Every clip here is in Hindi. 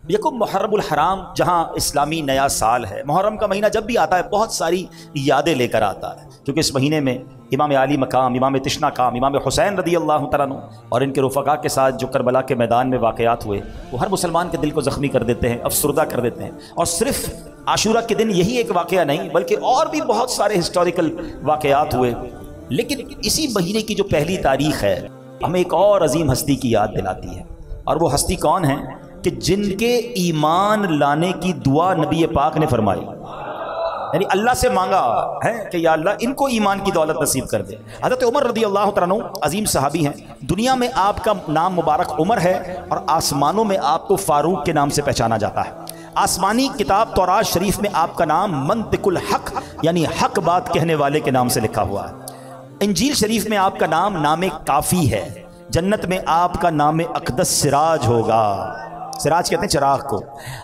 देखो मुहर्रमुल हराम जहाँ इस्लामी नया साल है, मुहर्रम का महीना जब भी आता है बहुत सारी यादें लेकर आता है, क्योंकि इस महीने में इमाम आली मकाम, इमाम तिश्ना काम, इमाम हुसैन रदी अल्लाह तआला अन्हु और इनके रुफ़क़ा के साथ जो करबला के मैदान में वाक़यात हुए वो हर मुसलमान के दिल को ज़ख्मी कर देते हैं, अफसरदा कर देते हैं। और सिर्फ आशूरा के दिन यही एक वाक़या नहीं बल्कि और भी बहुत सारे हिस्टोरिकल वाक़यात हुए। लेकिन इसी महीने की जो पहली तारीख़ है हमें एक और अजीम हस्ती की याद दिलाती है, और वो हस्ती कौन है कि जिनके ईमान लाने की दुआ नबी पाक ने फरमाई, यानी अल्लाह से मांगा है कि या अल्लाह इनको ईमान की दौलत नसीब कर दे। हज़रत उमर रदी अल्लाह तआला अन्हु अजीम सहाबी हैं, दुनिया में आपका नाम मुबारक उमर है और आसमानों में आपको फारूक के नाम से पहचाना जाता है। आसमानी किताब तौरात शरीफ में आपका नाम मंतिकुल हक यानी हक बात कहने वाले के नाम से लिखा हुआ है। इंजील शरीफ में आपका नाम नाम काफ़ी है। जन्नत में आपका नाम अक़दस सिराज होगा। सिराज कहते हैं चिराग को।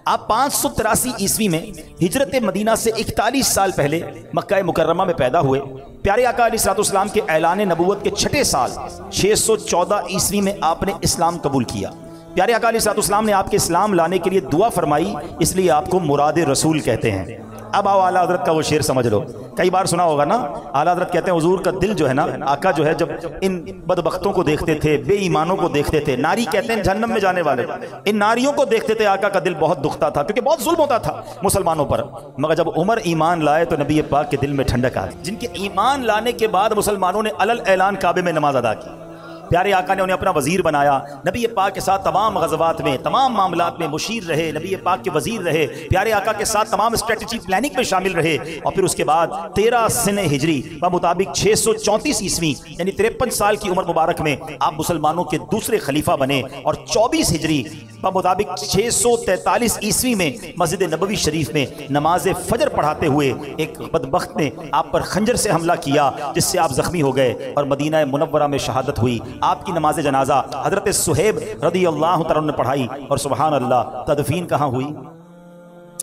आप 583 ईस्वी में हिजरत मदीना से 41 साल पहले मक्का मुकर्रमा में पैदा हुए। प्यारे आका अलैहिस्सलाम के ऐलान नबूवत के छठे साल 614 ईस्वी में आपने इस्लाम कबूल किया। प्यारे आका अलैहिस्सलाम ने आपके इस्लाम लाने के लिए दुआ फरमाई, इसलिए आपको मुराद रसूल कहते हैं। अब आओ आला हज़रत का वो शेर समझ लो, कई बार सुना होगा ना। आला हज़रत कहते हैं हुजूर का दिल जो है ना, आका जो है जब इन बदबख्तों को देखते थे, बेईमानों को देखते थे, नारी कहते हैं जहन्नम में जाने वाले, इन नारियों को देखते थे, आका का दिल बहुत दुखता था क्योंकि बहुत जुल्म होता था मुसलमानों पर। मगर जब उमर ईमान लाए तो नबी पाक के दिल में ठंडक आ गई। जिनके ईमान लाने के बाद मुसलमानों ने अलल ऐलान काबे में नमाज अदा की। प्यारे आका ने उन्हें अपना वजीर बनाया। नबी पाक के साथ तमाम गज़वात में, तमाम मामलात में मुशीर रहे, नबी पाक के वजीर रहे, प्यारे आका के साथ तमाम स्ट्रेटजी प्लानिंग में शामिल रहे। और फिर उसके बाद 13 सने हिजरी व मुताबिक 634 ईस्वी यानी 53 साल की उम्र मुबारक में आप मुसलमानों के दूसरे खलीफा बने। और 24 हिजरी व मुताबिक 643 ईस्वी में मस्जिद नबवी शरीफ में नमाज फजर पढ़ाते हुए एक बदबख्त ने आप पर खंजर से हमला किया, जिससे आप जख्मी हो गए और मदीना मुनव्वरा में शहादत हुई। आपकी नमाज जनाजा हजरत सुहेब रदी अल्लाह तआला ने पढ़ाई और सुभान अल्लाह तदफीन कहाँ हुई?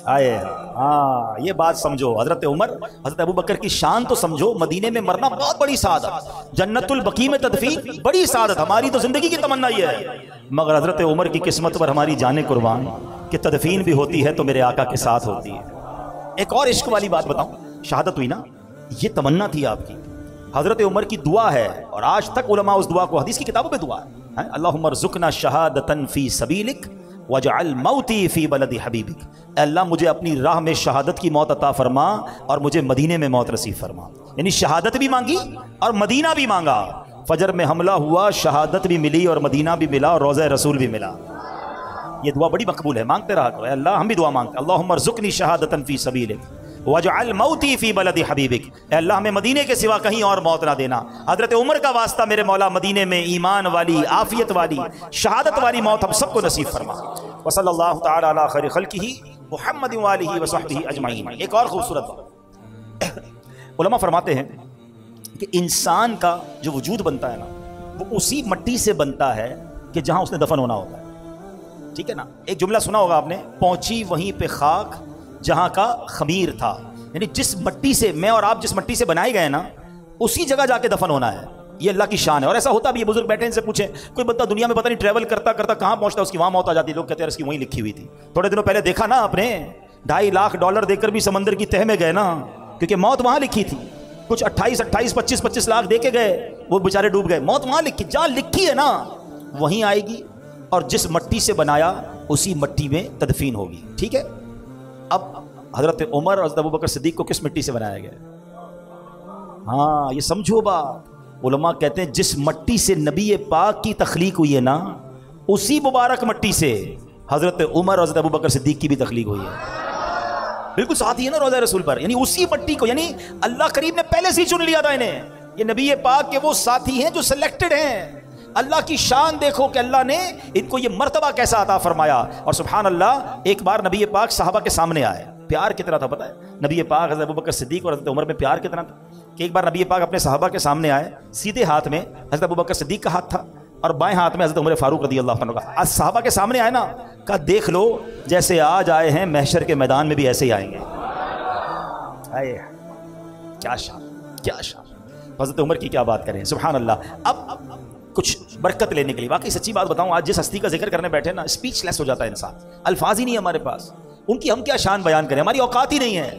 आए हाँ, ये बात समझो। हजरत उमर, हजरत अबू बकर की शान तो समझो। मदीने में मरना बहुत बड़ी सादत, जन्नतुल बकी में तदफीन बड़ी सादत। हमारी तो जिंदगी की तमन्ना ये है, मगर हजरत उमर की किस्मत पर हमारी जाने कुर्बान कि तदफीन भी होती है तो मेरे आका के साथ होती है। एक और इश्क वाली बात बताऊं, शहादत हुई ना, ये तमन्ना थी आपकी, हजरत उमर की दुआ है और आज तक उलमा उस दुआ को, हदीस की किताबों में दुआ है, अल्लाहुम्मा रज़ुक़ना शहादतन फ़ी सबीलिक वजअल मौती फ़ी बलदी हबीबिक। अल्लाह मुझे अपनी राह में शहादत की मौत अता फरमा और मुझे मदीने में मौत नसीब फरमा। यानी शहादत भी मांगी और मदीना भी मांगा। फजर में हमला हुआ, शहादत भी मिली और मदीना भी मिला और रोज़ा रसूल भी मिला। ये दुआ बड़ी मकबूल है, मांगते रहा करो। अल्लाह हम भी दुआ मांगते, अल्लाहुम्मा रज़ुक़नी शहादतन फ़ी सबीलिक वजअल मौती फ़ी बलदी हबीबिक। अल्लाह हमें मदीने के सिवा कहीं और मौत ना देना। हजरत उमर का वास्ता मेरे मौला, मदीने में ईमान वाली, आफियत वाली, शहादत वाली मौत हम सबको नसीब फरमा। व सल्लल्लाहु तआला अला खैरि खल्क़िही मुहम्मद व आलिही व सहबिही अजमईन। एक और खूबसूरत बात, उलमा फरमाते हैं कि इंसान का जो वजूद बनता है ना, वो उसी मट्टी से बनता है कि जहाँ उसने दफन होना होता है। ठीक है ना। एक जुमला सुना होगा आपने, पहुंची वहीं पे खाक जहाँ का खमीर था। यानी जिस मट्टी से मैं और आप जिस मट्टी से बनाए गए ना, उसी जगह जाके दफन होना है। ये अल्लाह की शान है। और ऐसा होता भी है, बुजुर्ग बैठे इनसे पूछे, कोई बंदा दुनिया में पता नहीं ट्रैवल करता करता कहाँ पहुंचता, उसकी वहाँ मौत आ जाती है। लोग कहते हैं इसकी वहीं लिखी हुई थी। थोड़े दिनों पहले देखा ना आपने, $2.5 लाख देकर भी समंदर की तह में गए ना, क्योंकि मौत वहाँ लिखी थी। कुछ 28, 25 लाख दे के गए, वो बेचारे डूब गए। मौत वहाँ लिखी, जहाँ लिखी है ना वहीं आएगी, और जिस मट्टी से बनाया उसी मट्टी में तदफीन होगी। ठीक है। अब हजरत उमर और हजरत अबू बकर सिद्दीक को किस मिट्टी से बनाया गया? हाँ, ये समझो बात। उलमा कहते हैं जिस मट्टी से नबी पाक की तख्लीक हुई है ना, उसी मुबारक मट्टी से हजरत उमर और हजरत अबू बकर सिद्दीक की भी तख्लीक हुई है। बिल्कुल साथ ही है ना रोज़ा रसूल पर। यानी उसी मट्टी को, यानी अल्लाह करीम ने पहले से ही चुन लिया था इन्हें। ये नबी पाक के वो साथी हैं जो सिलेक्टेड हैं। अल्लाह की शान देखो कि अल्लाह ने इनको ये मर्तबा कैसा अता फरमाया। और सुभान अल्लाह, एक बार नबी पाक सहाबा के सामने आए, प्यार कितना था पता है नबी पाक हज़रत अबू बकर सिद्दीक और हज़रत उमर में प्यार कितना था कि एक बार नबी पाक अपने सहाबा के सामने आए, सीधे हाथ में हज़रत अबू बकर सिद्दीक का हाथ था और बाएं हाथ में हज़रत उमर फारूक रदी अल्लाह अन्हु का। आज सहाबा के सामने आए ना, कहा देख लो जैसे आज आए हैं महशर के मैदान में भी ऐसे ही आएंगे। आए क्या शान, क्या शान। हज़रत उमर की क्या बात करें, सुभान अल्लाह। अब कुछ बरकत लेने के लिए। वाकई सच्ची बात बताऊं, आज जिस हस्ती का जिक्र करने बैठे ना, स्पीचलेस हो जाता है इंसान, अल्फाज ही नहीं है हमारे पास। उनकी हम क्या शान बयान करें, हमारी औकात ही नहीं है,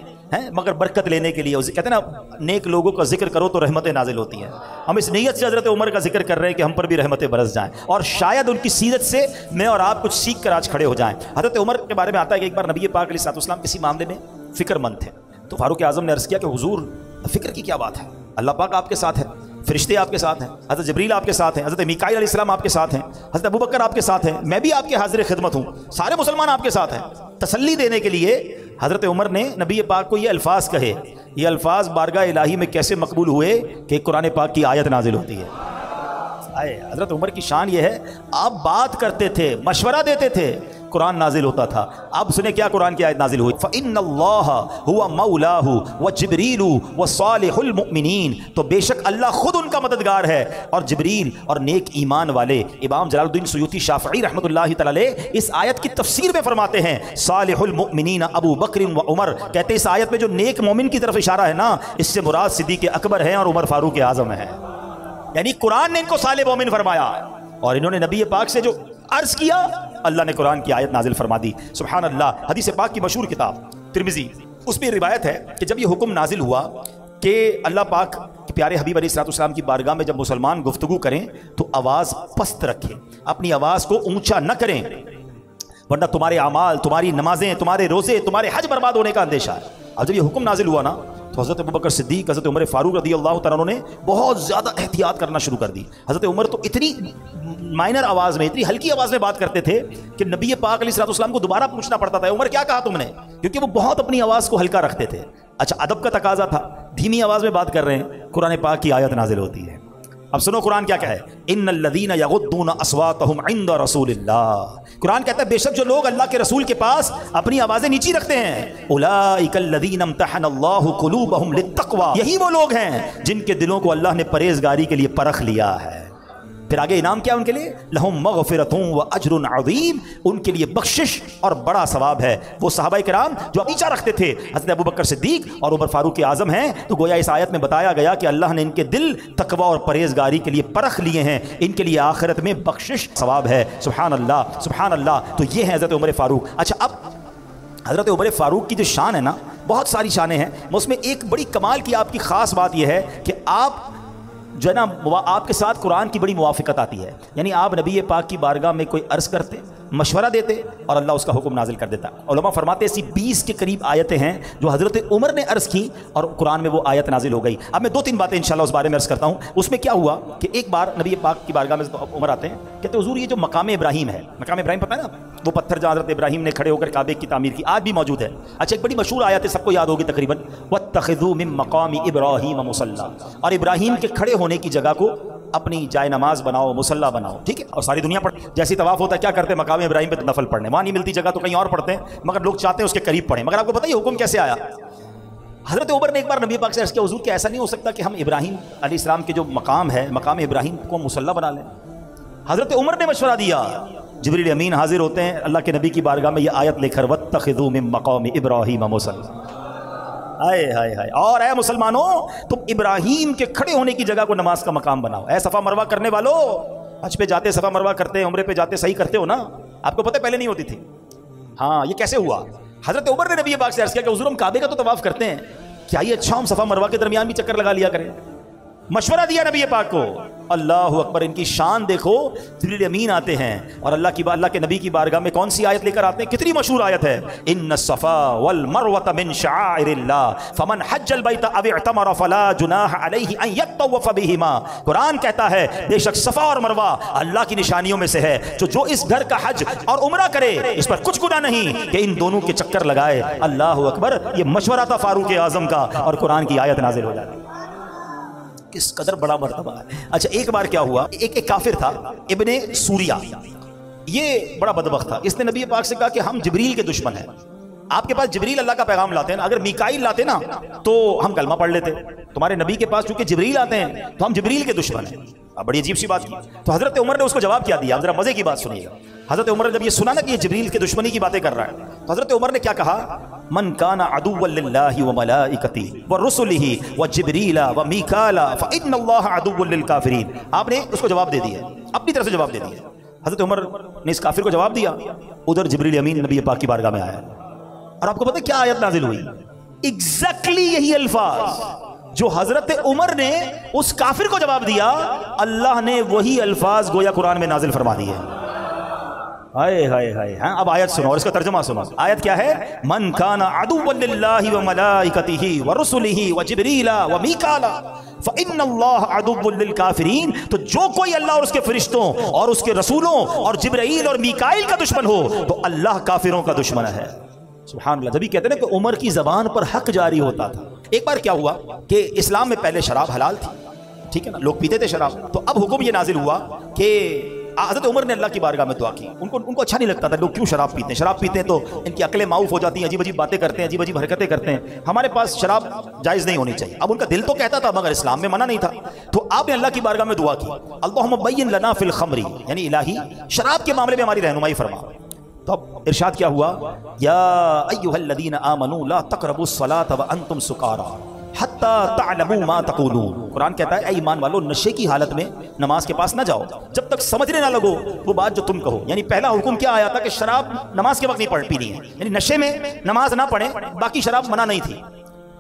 मगर बरकत लेने के लिए कहते हैं ना, नेक लोगों का जिक्र करो तो रहमतें नाजिल होती हैं। हम इस नीयत से हज़रत उमर का जिक्र कर रहे हैं कि हम पर भी रहमतें बरस जाएं, और शायद उनकी सीरत से मैं और आप कुछ सीख कर आज खड़े हो जाएं। हज़रत उमर के बारे में आता है कि एक बार नबी पाक अलैहिस्सलाम किसी मामले में फ़िक्रमंद थे, तो फारूक आज़म ने अर्ज़ किया कि हुजूर, फ़िक्र की क्या बात है, अल्लाह पाक आपके साथ है, फरिश्ते आपके साथ हैं, हज़रत जबरील आपके साथ हैं, हज़रत मीकाईल अलैहिस्सलाम आपके साथ हैं, हज़रत अबू बकर आपके साथ हैं, मैं भी आपके हाज़िर खिदमत हूँ, सारे मुसलमान आपके साथ हैं। तसल्ली देने के लिए हज़रत उमर ने नबी पाक को ये अल्फाज कहे। ये अल्फाज बारगाह इलाही में कैसे मकबूल हुए कि कुरान पाक की आयत नाजिल होती है। हज़रत उमर की शान ये है, आप बात करते थे, मशवरा देते थे, कुरान नाजिल होता था। अब सुने क्या कुरान की आयत नाजिल हुई, फ़इन्नल्लाह हुवा मौलाहु व जिब्रीलु व सालिहुल मुमिनीन, तो बेशक अल्लाह खुद उनका मददगार है और जिब्रील और नेक ईमान वाले। इमाम जलालुद्दीन सुयूती शाफ़िई रहमतुल्लाहि तआला अलैह इस आयत की तफसीर में फरमाते हैं, सालिहुल मुमिनीन अबू बकर व उमर, कहते इस आयत में जो नेक मोमिन की तरफ इशारा है ना, इससे मुराद सिद्दीक़ अकबर हैं और उमर फारूक आज़म है। यानी कुरान ने इनको साले मोमिन फरमाया, और इन्होंने नबी पाक से जो अर्ज किया, अल्लाह ने कुरान की आयत नाजिल फरमा दी। सुभान अल्लाह। हदीस पाक की मशहूर किताब तिरमिज़ी, उसमें रिवायत है कि जब ये हुक्म नाजिल हुआ कि अल्लाह पाक के प्यारे हबीब अलैहिस्सलाम की बारगाह में जब मुसलमान गुफ्तगू करें तो आवाज़ पस्त रखें, अपनी आवाज़ को ऊंचा न करें, वरना तुम्हारे अमाल, तुम्हारी नमाजें, तुम्हारे रोज़े, तुम्हारे हज बर्बाद होने का अंदेशा है। अब जब ये हुक्म नाजिल हुआ ना, तो हज़रत अबू बकर सिद्दीक़, हज़रत उमर फारूक रज़ियल्लाहु तआला अन्हु ने बहुत ज़्यादा एहतियात करना शुरू कर दी। हज़रत उमर तो इतनी माइनर आवाज़ में, इतनी हल्की आवाज़ में बात करते थे कि नबी पाक अलैहिस्सलाम को दोबारा पूछना पड़ता था, उमर क्या कहा तुमने, क्योंकि वो बहुत अपनी आवाज़ को हल्का रखते थे। अच्छा, अदब का तकाजा था, धीमी आवाज़ में बात कर रहे हैं, कुरान पाक की आयत नाजिल होती है। अब सुनो कुरान क्या कहे, इन्नल्लज़ीना यग़ुद्दूना अस्वातहुम इंदा रसूलिल्लाह, कुरान कहता है बेशक जो लोग अल्लाह के रसूल के पास अपनी आवाज़ें नीची रखते हैं, उलाइकल्लज़ीना इम्तहनल्लाहु क़ुलूबहुम लित्तक़वा, यही वो लोग हैं जिनके दिलों को अल्लाह ने परहेज़गारी के लिए परख लिया है। फिर आगे इनाम क्या उनके लिए, लहुम मग़फ़िरतुन व अज्रुन अज़ीम, उनके लिए बख्शिश और बड़ा सवाब है। वो सहाबाए किराम जो नीचा रखते थे, हज़रत अबू बकर सिद्दीक़ और उमर फारूक आज़म हैं, तो गोया इस आयत में बताया गया कि अल्लाह ने इनके दिल तकवा और परहेज़गारी के लिए परख लिए हैं, इनके लिए आखिरत में बख्शिश सवाब है। सुभान अल्लाह, सुभान अल्लाह। तो ये है हज़रत उमर फारूक। अच्छा, अब हज़रत उमर फारूक की जो शान है ना, बहुत सारी शानें हैं, उसमें एक बड़ी कमाल की आपकी ख़ास बात यह है कि आप जो है ना, आपके साथ कुरान की बड़ी मुवाफ़िक़त आती है। यानी आप नबी पाक की बारगाह में कोई अर्ज़ करते, मशवरा देते और अल्लाह उसका हुक्म नाजिल कर देता। उलमा फरमाते ऐसी 20 के करीब आयतें हैं जो हज़रत उमर ने अर्ज़ की और कुरान में वो आयत नाजिल हो गई। अब मैं 2-3 बातें इंशाल्लाह उस बारे में अर्ज़ करता हूँ। उसमें क्या हुआ कि एक बार नबी पाक की बारगाह में उमर आते हैं, कहते हुजूर ये जो मकाम इब्राहिम है, मकाम इब्राहिम पता है ना, वो पत्थर जहाँ हज़रत इब्राहिम ने खड़े होकर काबे की तामीर की, आज भी मौजूद है। अच्छा, एक बड़ी मशहूर आयत है, सबको याद होगी तकरीबन, वत्तखिज़ू मिन मकामी इब्राहिम मुसल्ला, और इब्राहिम के खड़े होने की जगह को अपनी जाए नमाज बनाओ, मुसल्ला बनाओ। ठीक है, और सारी दुनिया पढ़, जैसे तवाफ होता है क्या करते हैं, मकाम इब्राहिम पे नफल पढ़ने, वहाँ नहीं मिलती जगह तो कहीं और पढ़ते हैं, मगर लोग चाहते हैं उसके करीब पढ़ें। मगर आपको पता है हुक्म कैसे आया, हज़रत उमर ने एक बार नबी पाक से अर्ज़ किया, हुजूर क्या ऐसा नहीं हो सकता कि हम इब्राहिम अलैहिस्सलाम के जो मकाम है, मकाम इब्राहिम को मुसल्ला बना लें। हज़रत उमर ने मशवरा दिया, जिब्रील अमीन हाजिर होते हैं अल्लाह के नबी की बारगाह में, ये आयत लेकर, वत्तखिज़ू मिन मकाम इब्राहिम मुसल्ला। हाय हाय हाय। और है मुसलमानों, तुम इब्राहिम के खड़े होने की जगह को नमाज का मकाम बनाओ। है सफ़ा मरवा करने वालों, हज पे जाते सफ़ा मरवा करते हैं, उम्रे पे जाते सही करते हो ना, आपको पता है पहले नहीं होती थी। हाँ, ये कैसे हुआ, हज़रत उमर ने नबी पाक से अर्ज़ किया कि हुजूर हम काबे का तो तवाफ़ करते हैं, क्या ये अच्छा हम सफ़ा मरवा के दरमियान भी चक्कर लगा लिया करें। मशवरा दिया नबी पाक को। अल्लाह अकबर, इनकी शान देखो, जिब्रील अमीन आते हैं और अल्लाह के नबी की बारगाह में कौन सी आयत लेकर आते हैं, कितनी मशहूर आयत है, इन्न सफ़ा वल मरवत मिन शआइरिल्लाह फमन हज्जल बैत अव इअतमर फला जुनाह अलैहि अन यतवफ बिहिमा। कुरान कहता है बेशक सफ़ा और मरवा अल्लाह की निशानियों में से है, जो इस घर का हज और उम्रा करे इस पर कुछ गुनाह नहीं कि इन दोनों के चक्कर लगाए। अल्लाह अकबर, ये मशवरा था फारूक आज़म का और कुरान की आयत नाजिल हो जाती। किस कदर बड़ा मर्तबा है। अच्छा, एक बार क्या हुआ, एक काफिर था इब्ने सूरिया, ये बड़ा बदबख्त था, इसने नबी पाक से कहा कि हम जिब्रील के दुश्मन हैं, आपके पास जिब्रील अल्लाह का पैगाम लाते हैं ना, अगर मीकाईल लाते ना तो हम कलमा पढ़ लेते, तुम्हारे नबी के पास चूंकि जिब्रील आते हैं तो हम जिब्रील के दुश्मन हैं। अब बड़ी अजीब सी बात की, तो हज़रत उमर ने उसको जवाब क्या दिया, जरा मजे की बात सुनिएगा। हज़रत उमर ने जब ये सुना ना कि ये जिब्रील के दुश्मनी की बातें कर रहा है, तो हज़रत उमर ने क्या कहा, मन काना अदुव्वन लिल्लाहि व मलाइकती व रुसुलिही व जिब्रीला व मीकाला फ इन्नल्लाह अदुव्वुन लिल काफिरीन। आपने उसको जवाब दे दिया, अपनी तरफ से जवाब दे दिया। हजरत उमर ने इस काफिर को जवाब दिया। उधर जिब्रील अमीन नबी पाक की बारगाह में आया और आपको पता है क्या आयत नाजिल हुई? एग्जैक्टली यही अल्फाज जो हजरत उमर ने उस काफिर को जवाब दिया, अल्लाह ने वही अल्फाज गोया कुरान में नाजिल फरमा दिए। हाय हाय हाय। हाँ, अब आयत सुनो और इसका तर्जुमा सुनो। आयत क्या है? मन काना अदुव्वन लिल्लाहि व मलाइकतिही व रुसुलिही व जिब्रीला व मीकाला फ़इन्नल्लाह अदुव्वुन लिल काफिरीन। तो जो कोई अल्लाह और उसके फरिश्तों और उसके रसूलों और जिब्राईल और मीकाईल का दुश्मन हो तो अल्लाह काफिरों का दुश्मन है। सुभान अल्लाह। जब कहते हैं ना कि उमर की जबान पर हक जारी होता था। एक बार क्या हुआ कि इस्लाम में पहले शराब हलाल थी, ठीक है ना, लोग पीते थे शराब। तो अब हुक्म ये नाजिल हुआ कि हज़रत उमर ने अल्लाह की बारगाह में दुआ की। उनको अच्छा नहीं लगता था लोग क्यों शराब पीते हैं। शराब पीते हैं तो इनकी अकलें माऊफ हो जाती हैं, अजीब अजीब बातें करते हैं, अजीब अजीब हरकतें करते हैं। हमारे पास शराब जायज़ नहीं होनी चाहिए। अब उनका दिल तो कहता था मगर इस्लाम में मना नहीं था। तो आपने अल्लाह की बारगाह में दुआ की, अल्लाहुम्मा बय्यिन लना फिल खमरी, यानी इलाही शराब के मामले में हमारी रहनुमाई फरमा। तो अब इरशाद क्या हुआ? या अय्युहल्लज़ीना आमनू ला तक़रबुस्सलाता व अंतुम सुकारा हत्ता तअलमू मा तक़ूलून। कुरान कहता है, ऐ ईमान वालो, नशे की हालत में नमाज के पास ना जाओ जब तक समझने ना लगो वो बात जो तुम कहो। यानी पहला हुक्म क्या आया था कि शराब नमाज के वक्त नहीं पीनी है, यानी नशे में नमाज ना पढ़े, बाकी शराब मना नहीं थी।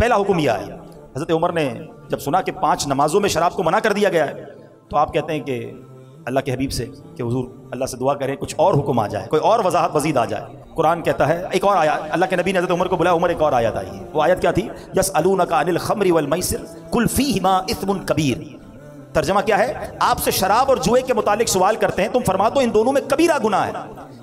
पहला हुक्म यह आया। हज़रत उमर ने जब सुना कि 5 नमाजों में शराब को मना कर दिया गया है तो आप कहते हैं कि अल्लाह के हबीब से कि हुजूर अल्लाह से दुआ करें कुछ और हुक्म आ जाए, कोई और वजाहत मजीद आ जाए। कुरान कहता है, एक और आया, अल्लाह के नबी ने हज़रत उमर को बुलाया, उमर एक और आयत आई है। वो आयत क्या थी? यसअलूनका अनिल खम्रि वल मैसिर कुल फीहिमा इस्मुन कबीर। तर्जमा क्या है? आपसे शराब और जुए के मुतालिक सवाल करते हैं, तुम फरमा दो इन दोनों में कबीरा गुनाह है।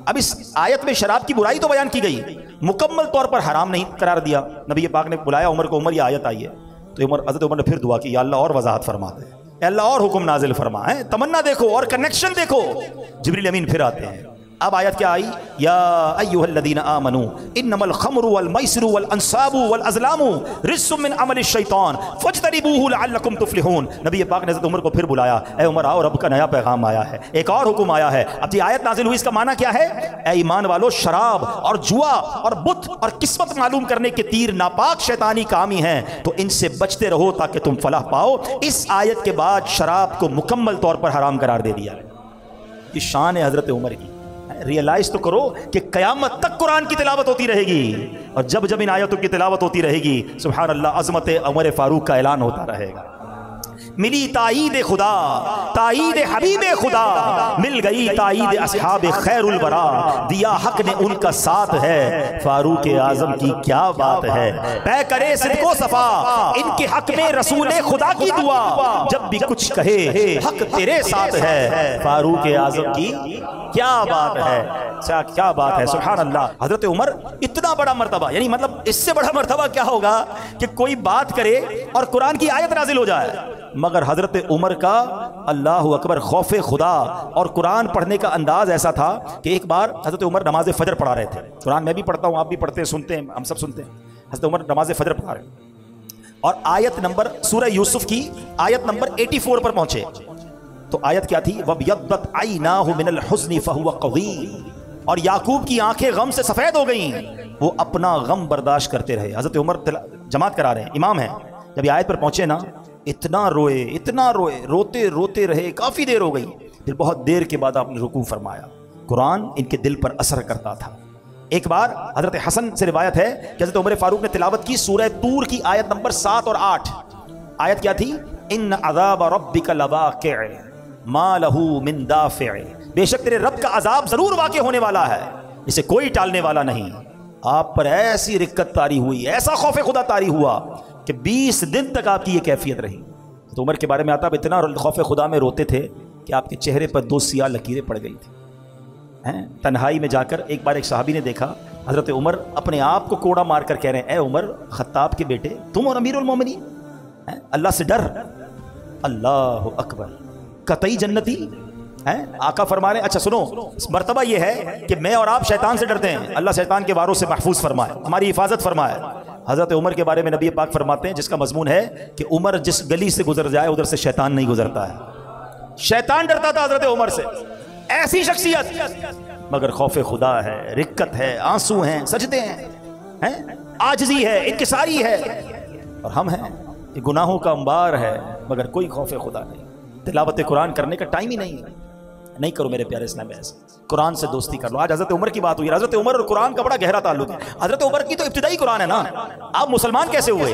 अब इस आयत में शराब की बुराई तो बयान की गई, मुकम्मल तौर पर हराम नहीं करार दिया। नबी पाक ने बुलाया उमर को, उमर ये आयत आई है। तो हज़रत उमर ने फिर दुआ की, या अल्लाह और वजाहत फरमा दे, अल्लाह और हुक्म नाजिल फरमा है। तमन्ना देखो और कनेक्शन देखो। जिब्रील अमीन फिर आते हैं। अब आयत क्या आई? या अय्युहल्लज़ीना आमनू इन्नमल खम्रु वल मैसिरु वल अंसाबु वल अज़लामु रिज्सुम मिन अमलिश शैतान फज्तनिबूहु लअल्लकुम तुफ्लिहून। नबी पाक ने हज़रत उमर को फिर बुलाया, ए उमर आओ, रब का नया पैगाम आया है, एक और हुक्म आया है। अब ये आयत नाजिल हुई, इसका माना क्या है? ए ईमान वालो, शराब और जुआ और बुत और किस्मत मालूम करने के तीर नापाक शैतानी कामी हैं, तो इनसे बचते रहो ताकि तुम फलाह पाओ। इस आयत के बाद शराब को मुकम्मल तौर पर हराम करार दे दिया। ये शान है हज़रत उमर की। रियलाइज तो करो कि कयामत तक कुरान की तिलावत होती रहेगी और जब जब इन आयतों की तिलावत होती रहेगी, सुभान अल्लाह, अज़मत उमर फारूक का ऐलान होता रहेगा। मिली ताईद खुदा, ताईद हबीब खुदा, मिल गई ताईद अस्हाब खैरुल बरा, दिया हक ने उनका साथ है, फारूक आजम की क्या बात है। तय करे सिद्को सफा, इनके हक में रसूल खुदा की दुआ, जब भी कुछ कहे हक तेरे साथ है, फारूक आजम की क्या बात है, क्या बात है। सुभान अल्लाह। हजरत उमर इतना बड़ा मर्तबा, यानी मतलब इससे बड़ा मर्तबा क्या होगा कि कोई बात करे और कुरान की आयत नाजिल हो जाए। मगर हजरत उमर का अल्लाह अकबर खौफे खुदा और कुरान पढ़ने का अंदाज ऐसा था कि एक बार हजरत उमर नमाज फजर पढ़ा रहे थे। कुरान मैं भी पढ़ता हूँ, आप भी पढ़ते हैं, सुनते हैं, हम सब सुनते हैं। हजरत उमर नमाज फजर पढ़ा रहे और आयत नंबर सूरह यूसुफ की आयत नंबर 84 पर पहुंचे। तो आयत क्या थी? वबयद्दत ऐनाहु मिनल हुज़्नि फहुव क़वीम। और याकूब की आंखें गम से सफेद हो गईं, वो अपना गम बर्दाश्त करते रहे। हजरत उमर जमात करा रहे हैं, इमाम है। जब ये आयत पर पहुंचे ना, इतना रोए, इतना रोए, रोते रोते रहे, काफी देर हो गई। फिर बहुत देर के बाद आपने रुकू फरमाया। कुरान इनके दिल पर असर करता था। एक बार हजरत हसन से रिवायत है कि हजरत उमर फारूक ने तिलावत की सूरह तूर की आयत नंबर 7 और 8। आयत क्या थी? इन अज़ाब रब्बिका लवाक़िअ मा लहू मिन दाफ़िअ। बेशक तेरे रब का अजाब जरूर वाक़े होने वाला है, इसे कोई टालने वाला नहीं। आप पर ऐसी रिक्कत तारी हुई, ऐसा खौफ खुदा तारी हुआ कि 20 दिन तक आपकी ये कैफियत रही। तो उमर के बारे में आता, इतना खौफ खुदा में रोते थे कि आपके चेहरे पर 2 सियाह लकीरें पड़ गई थी। तन्हाई में जाकर एक बार एक सहाबी ने देखा हजरत उमर अपने आप को कोड़ा मार कर कह रहे हैं, ए उमर खत्ताब के बेटे, तुम और अमीरुल मोमिनीन, अल्लाह से डर। अल्लाह अकबर, कतई जन्नती है। आका फरमा रहे, अच्छा सुनो, मर्तबा ये है कि मैं और आप शैतान से डरते हैं, अल्लाह शैतान के वारों से महफूज फरमाए, हमारी हिफाजत फरमाए। हजरत उमर के बारे में नबी पाक फरमाते हैं, जिसका मजमून है कि उमर जिस गली से गुजर जाए उधर से शैतान नहीं गुजरता है। शैतान डरता था हजरत उमर से, ऐसी शख्सियत। मगर खौफ खुदा है, रिक्कत है, आंसू हैं, सजदे हैं, आजजी है, इनकिसारी है। और हम हैं कि गुनाहों का अंबार है मगर कोई खौफ खुदा नहीं, तिलावत कुरान करने का टाइम ही नहीं है। नहीं करो मेरे प्यारे इस्लाम में ऐसा। कुरान से दोस्ती कर लो। आज हजरत उमर की बात हुई, हजरत उमर और कुरान का बड़ा गहरा ताल्लुक है। हजरत उमर की तो इब्तिदाई कुरान है ना, आप मुसलमान कैसे हुए?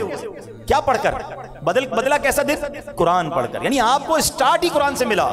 क्या पढ़कर? बदला कैसा दिन? कुरान पढ़कर। यानी आपको स्टार्ट ही कुरान से मिला,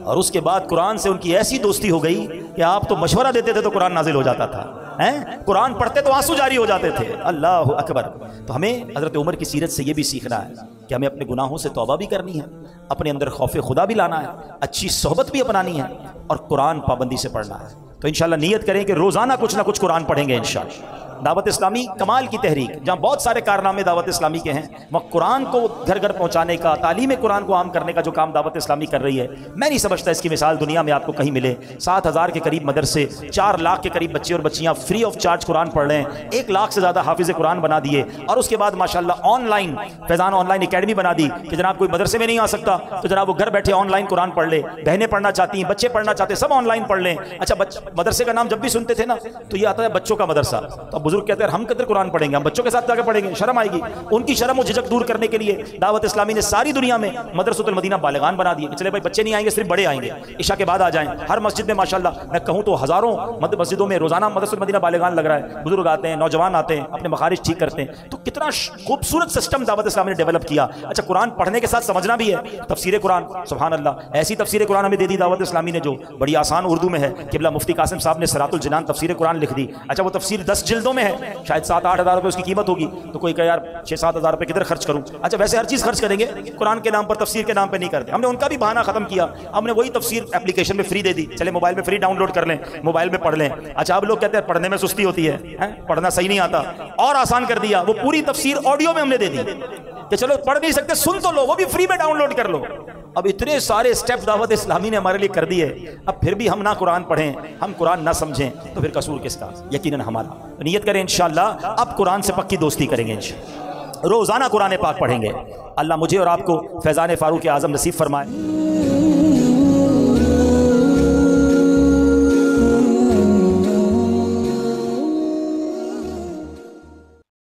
और उसके बाद कुरान से उनकी ऐसी दोस्ती हो गई कि आप तो मशवरा देते थे तो कुरान नाजिल हो जाता था, हैं? कुरान पढ़ते तो आंसू जारी हो जाते थे। अल्लाह अकबर। तो हमें हजरत उमर की सीरत से ये भी सीखना है कि हमें अपने गुनाहों से तौबा भी करनी है, अपने अंदर खौफ खुदा भी लाना है, अच्छी सोहबत भी अपनानी है, और कुरान पाबंदी से पढ़ना है। तो इंशाल्लाह नीयत करें कि रोज़ाना कुछ ना कुछ कुरान पढ़ेंगे इंशाल्लाह। दावत इस्लामी कमाल की तहरीक, जहाँ बहुत सारे कारनामे दावत इस्लामी के हैं, वहाँ कुरान को घर घर पहुँचाने का, तालीम कुरान को आम करने का जो काम दावत इस्लामी कर रही है, मैं नहीं समझता इसकी मिसाल दुनिया में आपको कहीं मिले। 7,000 के करीब मदरसे, 4 लाख के करीब बच्चे और बच्चियाँ फ्री ऑफ चार्ज कुरान पढ़ रहे हैं, 1 लाख से ज़्यादा हाफिज़ कुरान बना दिए, और उसके बाद माशाल्लाह ऑनलाइन फैज़ान ऑनलाइन एकेडमी बना दी कि जनाब कोई मदरसे में नहीं आ सकता तो जनाब वो घर बैठे ऑनलाइन कुरान पढ़ ले। बहनें पढ़ना चाहती हैं, बच्चे पढ़ना चाहते हैं, सब ऑनलाइन पढ़ लें। अच्छा, मदरसे का नाम जब भी सुनते थे ना तो ये आता है बच्चों का मदरसा, तो बुजुर्ग कहते हैं हम किधर कुरान पढ़ेंगे, हम बच्चों के साथ जाकर पढ़ेंगे, शर्म आएगी। उनकी शर्म और झिझक दूर करने के लिए दावत इस्लामी ने सारी दुनिया में मदरसतुल मदीना बालिगान बना दिए। चले भाई बच्चे नहीं आएंगे, सिर्फ बड़े आएंगे, इशा के बाद आ जाएं। हर मस्जिद में माशाल्लाह मैं कहूँ तो हजारों मस्जिदों में रोजाना मदरसतुल मदीना बालिगान लग रहा है। बुजुर्ग आते हैं, नौजवान आते हैं, अपने मखारिज ठीक करते हैं। तो कितना खूबसूरत सिस्टम दावत इस्लामी ने डेवलप किया। अच्छा, कुरान पढ़ने के साथ समझना भी है, तफसीर कुरान, सुभान अल्लाह, ऐसी तफसीर कुरान हमें दे दी दावत इस्लामी ने जो बड़ी आसान उर्दू में है। किबला मुफ्ती कासिम साहब ने सरातुल जिनान तफसीर कुरान लिख दी। अच्छा, वो तफसीर 10 जिल्दों में है, शायद 7-8 हज़ार रुपये उसकी कीमत होगी। तो कोई कहे यार 6-7 हज़ार रुपये किधर खर्च करूं? अच्छा, वैसे हर चीज़ खर्च करेंगे, कुरान के नाम पर, तफसीर के नाम पर नहीं करते। हमने उनका भी बहाना खत्म किया, हमने वही तफसीर एप्लीकेशन में फ्री दे दी। चले मोबाइल में फ्री डाउनलोड कर लें, मोबाइल में पढ़ लें। अच्छा, अब लोग कहते हैं पढ़ने में सुस्ती होती है, पढ़ना सही नहीं आता, और आसान कर दिया, वो पूरी तफसीर ऑडियो में हमने दे दी कि चलो पढ़ नहीं सकते सुन तो लो, वो भी फ्री में डाउनलोड कर लो। अब इतने सारे स्टेप दावत इस्लामी ने हमारे लिए कर दिए, अब फिर भी हम ना कुरान पढ़ें, हम कुरान ना समझें, तो फिर कसूर किसका? यकीनन हमारा। नियत करें इंशाअल्लाह अब कुरान से पक्की दोस्ती करेंगे, इंशाअल्लाह रोज़ाना कुरान पाक पढ़ेंगे। अल्लाह मुझे और आपको फैज़ान फ़ारूक आज़म नसीब फरमाए।